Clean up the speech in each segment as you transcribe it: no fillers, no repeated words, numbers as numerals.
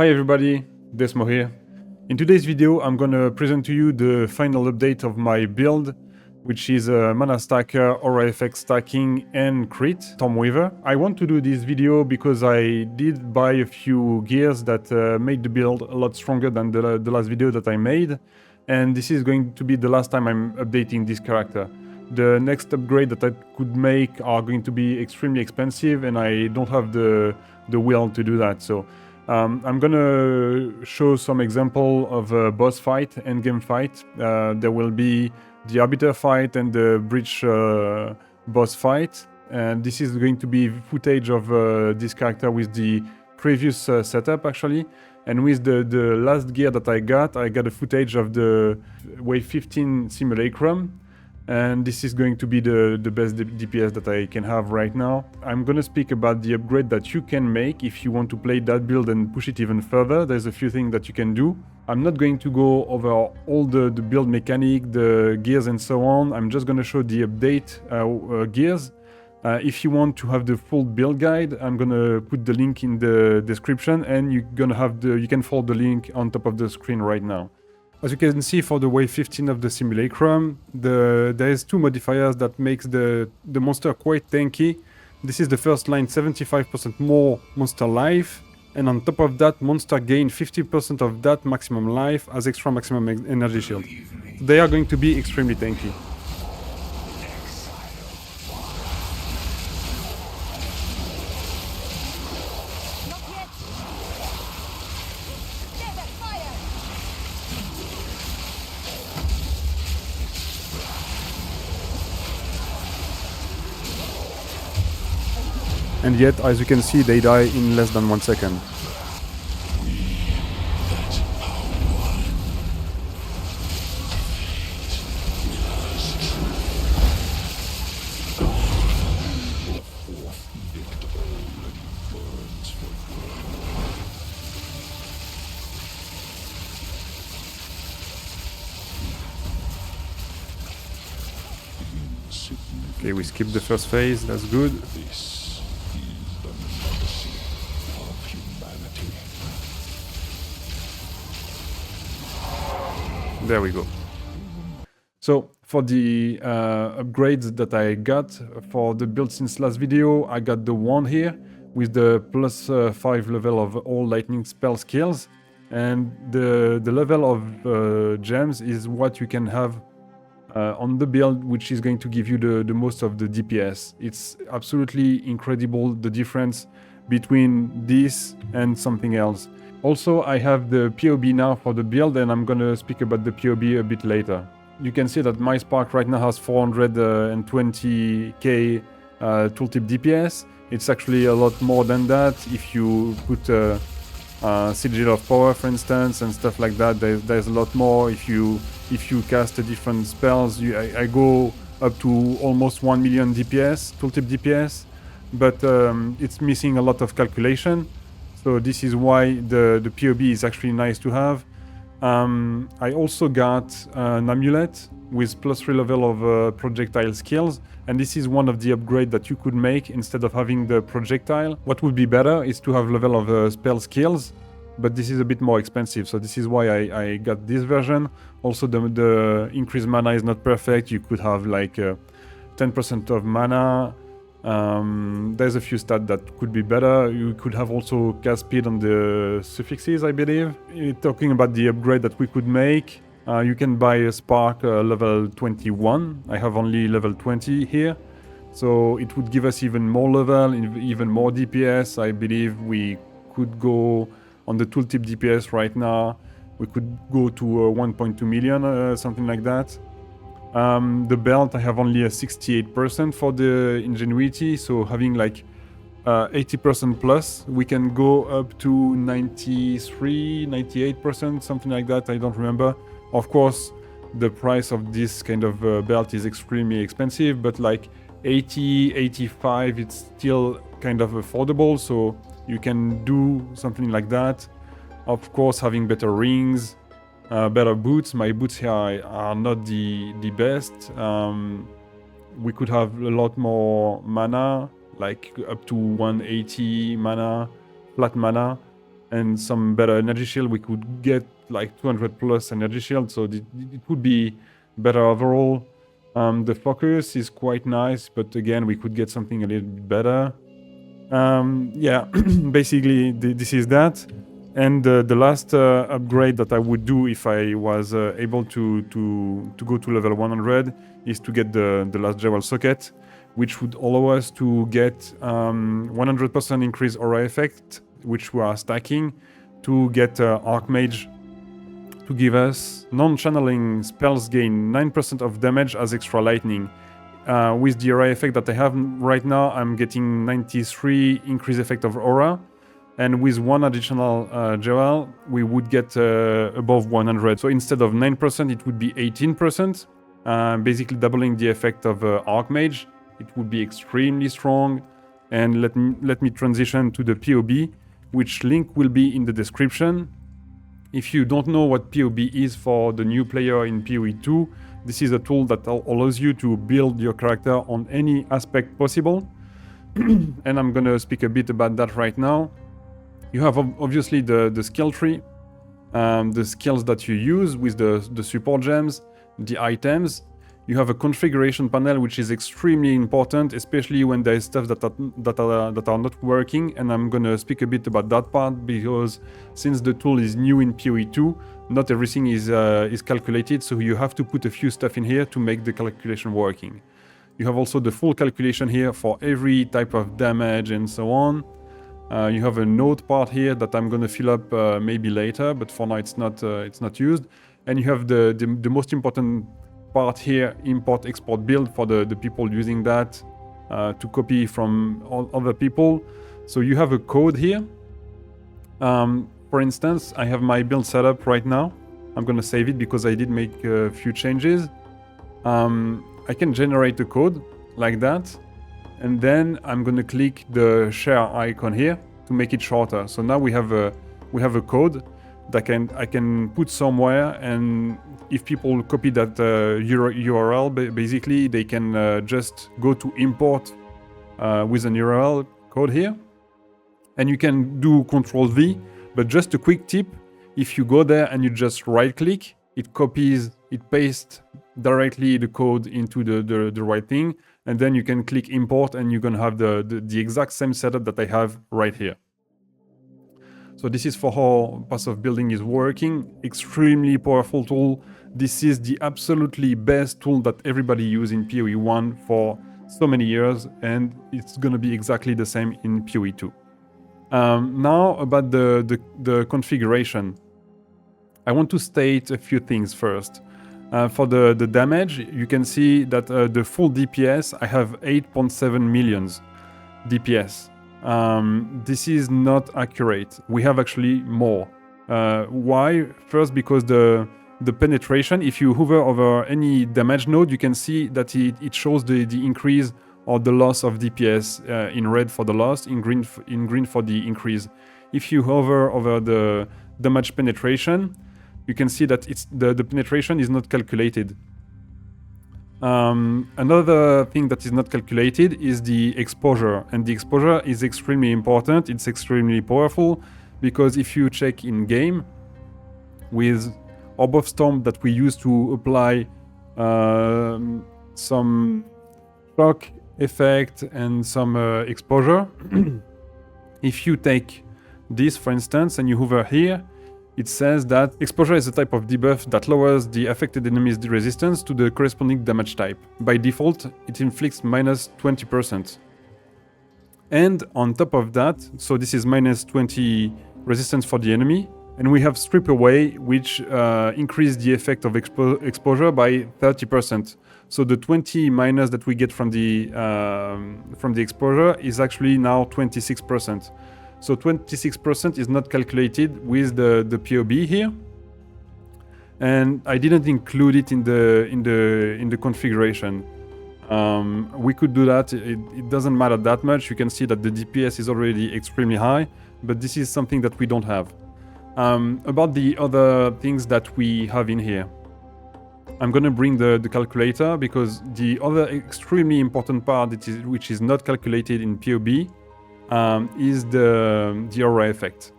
Hi everybody, Desmo here. In today's video I'm gonna present to you the final update of my build, which is a mana stacker, aura effect stacking and crit Stormwearver. I want to do this video because I did buy a few gears that made the build a lot stronger than the last video that I made, and this is going to be the last time I'm updating this character. The next upgrade that I could make are going to be extremely expensive and I don't have the will to do that. So I'm gonna show some example of a boss fight, endgame fight. There will be the Arbiter fight and the Breach boss fight. And this is going to be footage of this character with the previous setup actually. And with the last gear that I got a footage of the wave 15 Simulacrum. And this is going to be the best DPS that I can have right now. I'm gonna speak about the upgrade that you can make if you want to play that build and push it even further. There's a few things that you can do. I'm not going to go over all the build mechanic, the gears and so on. I'm just gonna show the update gears. If you want to have the full build guide, I'm gonna put the link in the description and you can follow the link on top of the screen right now. As you can see, for the wave 15 of the Simulacrum, there is two modifiers that makes the monster quite tanky. This is the first line, 75% more monster life, and on top of that, monster gain 50% of that maximum life as extra maximum energy shield. They are going to be extremely tanky. And yet, as you can see, they die in less than 1 second. Okay, we skipped the first phase, that's good. There we go. So for the upgrades that I got for the build since last video, I got the wand here with the plus 5 level of all lightning spell skills, and the level of gems is what you can have on the build, which is going to give you the most of the DPS. It's absolutely incredible the difference between this and something else. Also, I have the PoB now for the build, and I'm gonna speak about the PoB a bit later. You can see that my Spark right now has 420k tooltip DPS. It's actually a lot more than that if you put Sigil of Power, for instance, and stuff like that. There's a lot more. If you cast different spells, I go up to almost 1 million DPS, tooltip DPS, but it's missing a lot of calculation. So this is why the PoB is actually nice to have. I also got an amulet with plus 3 level of projectile skills, and this is one of the upgrades that you could make instead of having the projectile. What would be better is to have level of spell skills, but this is a bit more expensive, so this is why I got this version. Also the increased mana is not perfect. You could have like 10% of mana. There's a few stats that could be better. You could have also cast speed on the suffixes, I believe. Talking about the upgrade that we could make, you can buy a Spark level 21. I have only level 20 here, so it would give us even more level, even more DPS. I believe we could go on the tooltip DPS right now. We could go to 1.2 million, something like that. The belt, I have only a 68% for the ingenuity, so having like 80% plus, we can go up to 93, 98%, something like that, I don't remember. Of course, the price of this kind of belt is extremely expensive, but like 80, 85, it's still kind of affordable, so you can do something like that. Of course, having better rings, better boots. My boots here are not the best. We could have a lot more mana, like up to 180 mana, flat mana. and some better energy shield, we could get like 200 plus energy shield, so it would be better overall. The focus is quite nice, but again, we could get something a little bit better. Yeah, basically this is that. And the last upgrade that I would do if I was able to go to level 100 is to get the last jewel socket, which would allow us to get 100% increase aura effect, which we are stacking, to get Archamge to give us non-channeling spells gain 9% of damage as extra lightning. With the aura effect that I have right now, I'm getting 93 increase effect of aura. And with one additional jewel, we would get above 100. So instead of 9%, it would be 18%, basically doubling the effect of Archamge. It would be extremely strong. And let me transition to the PoB, which link will be in the description. If you don't know what PoB is for the new player in PoE 2, this is a tool that allows you to build your character on any aspect possible. And I'm gonna speak a bit about that right now. You have obviously the skill tree, the skills that you use with the support gems, the items. You have a configuration panel, which is extremely important, especially when there is stuff that are not working. And I'm gonna speak a bit about that part, because since the tool is new in PoE 2, not everything is calculated, so you have to put a few stuff in here to make the calculation working. You have also the full calculation here for every type of damage and so on. You have a note part here that I'm going to fill up maybe later, but for now it's not used. And you have the most important part here, import, export, build, for the people using that to copy from other people. So you have a code here. For instance, I have my build set up right now. I'm going to save it because I did make a few changes. I can generate a code like that. And then I'm going to click the share icon here to make it shorter. So now we have a code that I can put somewhere, and if people copy that URL, basically they can just go to import with an URL code here, and you can do Ctrl-V. But just a quick tip: if you go there and you just right-click, it copies, it pastes directly the code into the right thing. And then you can click import, and you're going to have the exact same setup that I have right here. So this is for how passive building is working. Extremely powerful tool. This is the absolutely best tool that everybody used in PoE 1 for so many years, and it's going to be exactly the same in PoE 2. Now about the configuration. I want to state a few things first. For the damage, you can see that the full DPS, I have 8.7 millions DPS. This is not accurate. We have actually more. Why? First, because the penetration, if you hover over any damage node, you can see that it shows the increase or the loss of DPS in red for the loss, in green for the increase. If you hover over the damage penetration, you can see that the penetration is not calculated. Another thing that is not calculated is the exposure, and the exposure is extremely important. It's extremely powerful, because if you check in game with Orb of Storm that we use to apply some shock effect and some exposure, if you take this for instance and you hover here, it says that exposure is a type of debuff that lowers the affected enemy's resistance to the corresponding damage type. By default, it inflicts minus 20%. And on top of that, so this is minus 20 resistance for the enemy, and we have Strip Away, which increase the effect of exposure by 30%. So the 20 minus that we get from the exposure is actually now 26%. So 26% is not calculated with the PoB here, and I didn't include it in the configuration. We could do that. It doesn't matter that much. You can see that the DPS is already extremely high, but this is something that we don't have. About the other things that we have in here, I'm gonna bring the calculator, because the other extremely important part which is not calculated in PoB is the aura effect.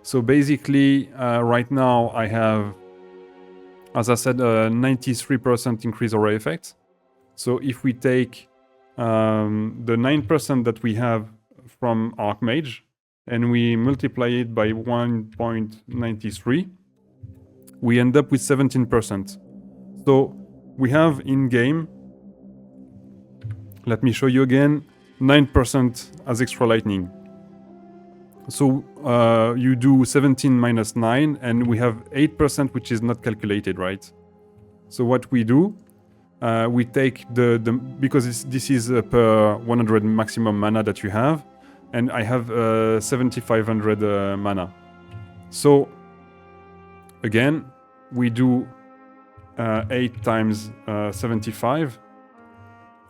So basically, right now I have, as I said, a 93% increase array effect. So if we take the 9% that we have from Archamge and we multiply it by 1.93, we end up with 17%. So we have in-game, let me show you again, 9% as extra lightning. So you do 17 minus 9 and we have 8% which is not calculated, right? So what we do, we take because this is per 100 maximum mana that you have, and I have 7500 mana. So again, we do 8 times 75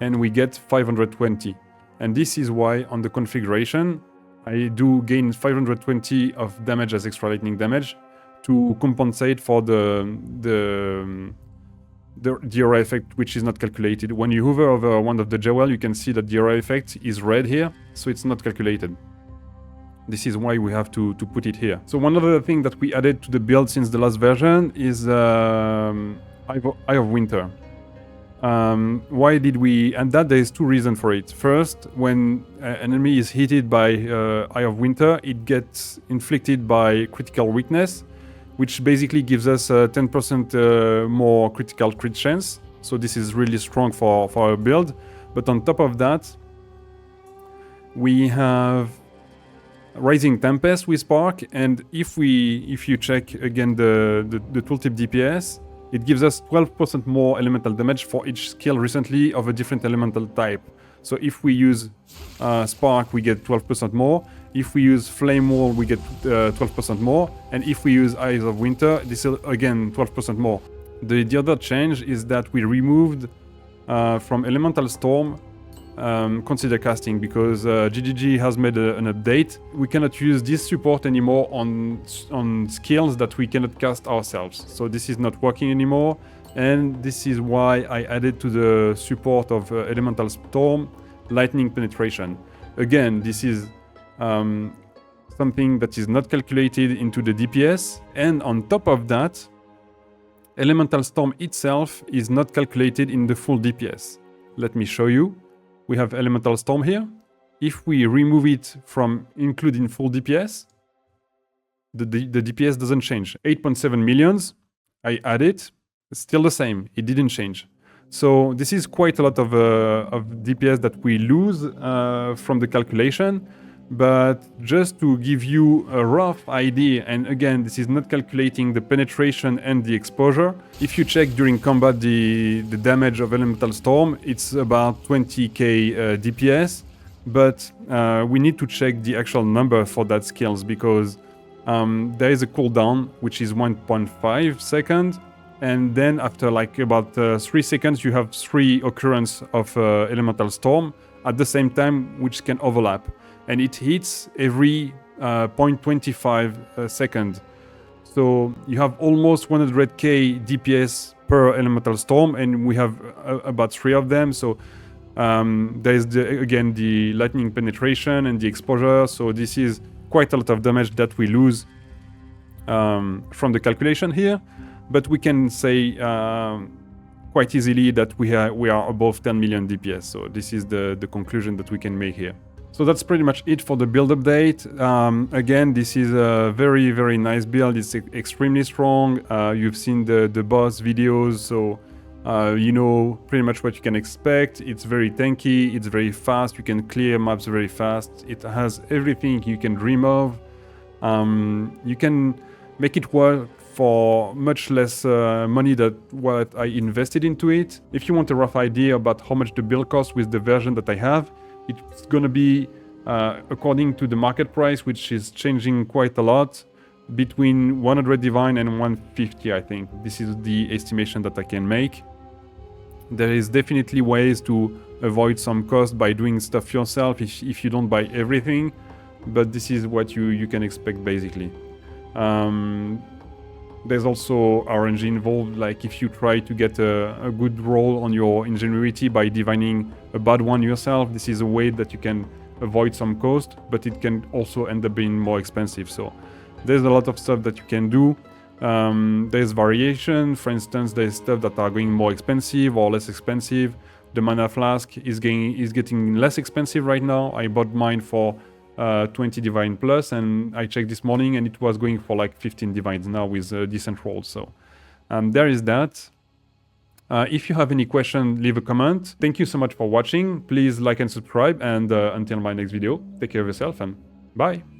and we get 520. And this is why on the configuration I do gain 520 of damage as extra lightning damage to compensate for the array effect, which is not calculated. When you hover over one of the jewel, you can see that the array effect is red here, so it's not calculated. This is why we have to put it here. So one other thing that we added to the build since the last version is Eye of Winter. Why did we... And that there is two reasons for it. First, when an enemy is hit by Eye of Winter, it gets inflicted by critical weakness, which basically gives us 10% more critical crit chance. So this is really strong for our build. But on top of that, we have Rising Tempest with Spark, and if you check again the tooltip DPS, it gives us 12% more elemental damage for each skill recently of a different elemental type. So if we use Spark, we get 12% more. If we use Flame Wall, we get 12% more. And if we use Eyes of Winter, this is again 12% more. The other change is that we removed from Elemental Storm Consider Casting, because GGG has made an update. We cannot use this support anymore on skills that we cannot cast ourselves. So this is not working anymore, and this is why I added to the support of Elemental Storm Lightning Penetration. Again, this is something that is not calculated into the DPS, and on top of that, Elemental Storm itself is not calculated in the full DPS. Let me show you. We have Elemental Storm here. If we remove it from including full DPS, the DPS doesn't change. 8.7 millions, I add it, it's still the same, it didn't change. So this is quite a lot of DPS that we lose from the calculation. But just to give you a rough idea, and again, this is not calculating the penetration and the exposure. If you check during combat the damage of Elemental Storm, it's about 20k DPS, but we need to check the actual number for that skills, because there is a cooldown, which is 1.5 seconds, and then after like about 3 seconds, you have 3 occurrences of Elemental Storm at the same time, which can overlap. And it hits every 0.25 second. So you have almost 100k DPS per Elemental Storm, and we have about 3 of them. So there's again the lightning penetration and the exposure. So this is quite a lot of damage that we lose from the calculation here. But we can say quite easily that we are above 10 million DPS. So this is the conclusion that we can make here. So that's pretty much it for the build update. Again, this is a very, very nice build. It's extremely strong. You've seen the boss videos, so you know pretty much what you can expect. It's very tanky, it's very fast, you can clear maps very fast. It has everything you can dream of. You can make it work for much less money than what I invested into it. If you want a rough idea about how much the build costs with the version that I have, it's going to be, according to the market price, which is changing quite a lot, between 100 divine and 150, I think. This is the estimation that I can make. There is definitely ways to avoid some cost by doing stuff yourself if you don't buy everything, but this is what you can expect basically. There's also RNG involved, like if you try to get a good roll on your ingenuity by divining a bad one yourself, this is a way that you can avoid some cost, but it can also end up being more expensive. So there's a lot of stuff that you can do. There's variation. For instance, there's stuff that are going more expensive or less expensive. The mana flask is getting less expensive right now. I bought mine for 20 divine plus, and I checked this morning and it was going for like 15 divines now with decent rolls. So there is that. If you have any question, leave a comment. Thank you so much for watching. Please like and subscribe, and until my next video, take care of yourself and bye.